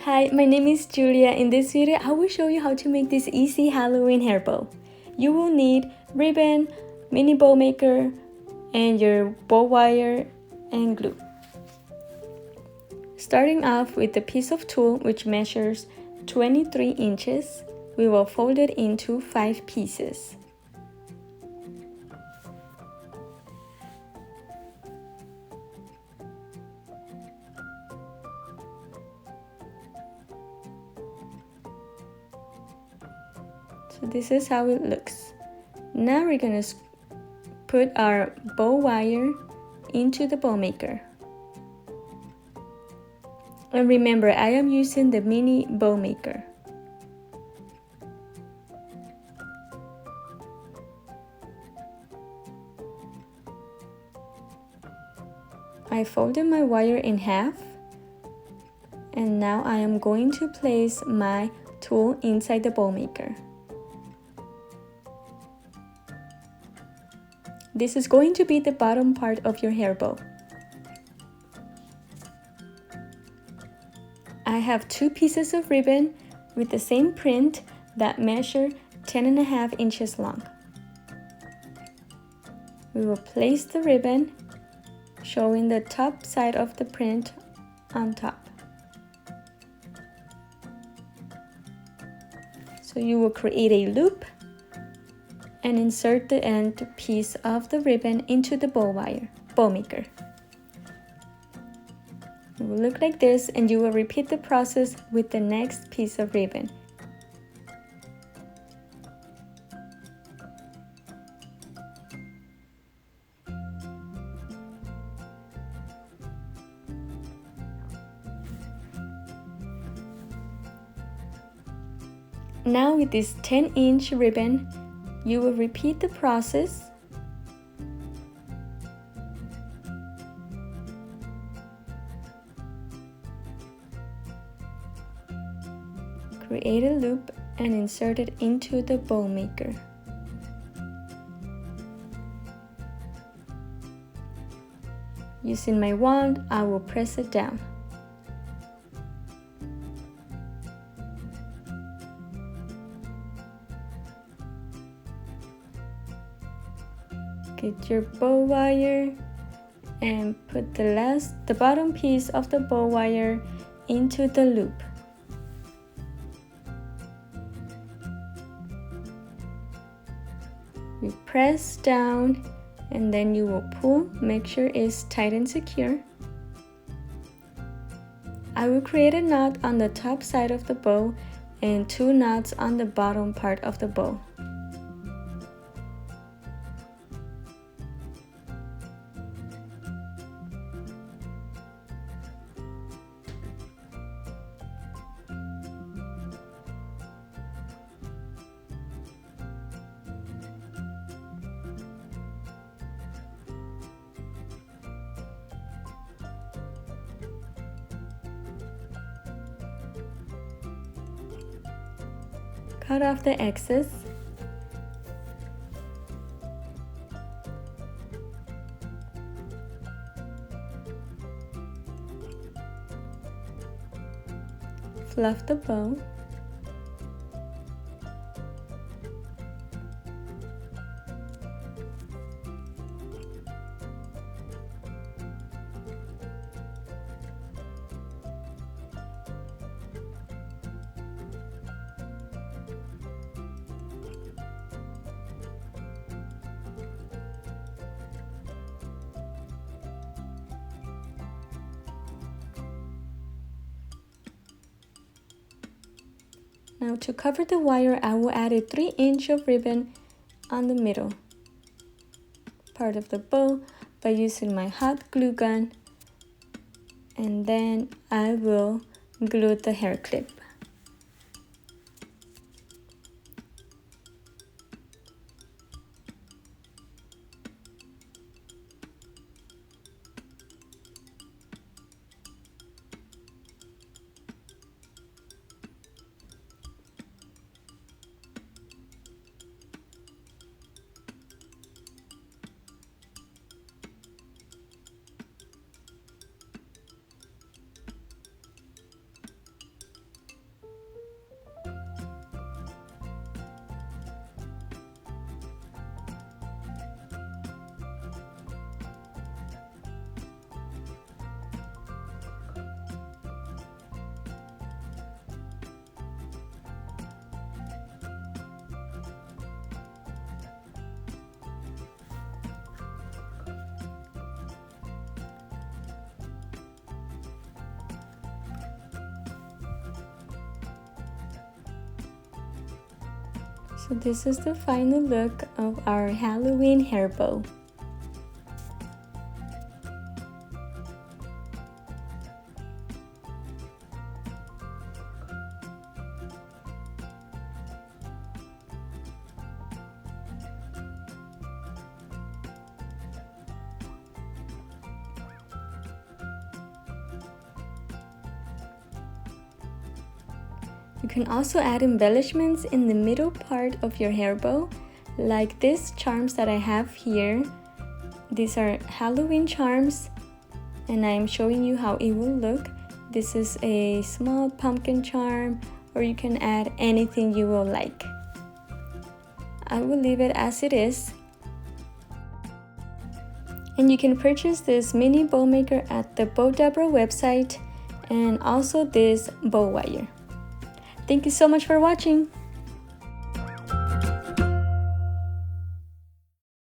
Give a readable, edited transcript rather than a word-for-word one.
Hi, my name is Julia. In this video, I will show you how to make this easy Halloween hair bow. You will need ribbon, mini bow maker, and your bow wire and glue. Starting off with the piece of tulle which measures 23 inches, we will fold it into 5 pieces. So this is how it looks. Now we're gonna put our bow wire into the bow maker. And remember, I am using the mini bow maker. I folded my wire in half, and now I am going to place my tulle inside the bow maker. This is going to be the bottom part of your hair bow. I have 2 pieces of ribbon with the same print that measure 10.5 inches long. We will place the ribbon showing the top side of the print on top. So you will create a loop and insert the end piece of the ribbon into the bow maker. It will look like this, and you will repeat the process with the next piece of ribbon. Now with this 10-inch ribbon, you will repeat the process . Create a loop and insert it into the bow maker. Using my wand, I will press it down. Get your bow wire and put the bottom piece of the bow wire into the loop. You press down and then you will pull, make sure it's tight and secure. I will create a knot on the top side of the bow and 2 knots on the bottom part of the bow. Cut off the excess. Fluff the bow. Now to cover the wire, I will add a 3-inch of ribbon on the middle part of the bow by using my hot glue gun, and then I will glue the hair clip. So this is the final look of our Halloween hair bow. You can also add embellishments in the middle part of your hair bow, like these charms that I have here. These are Halloween charms, and I'm showing you how it will look. This is a small pumpkin charm, or you can add anything you will like. I will leave it as it is. And you can purchase this mini bow maker at the Bow Deborah website, and also this bow wire. Thank you so much for watching.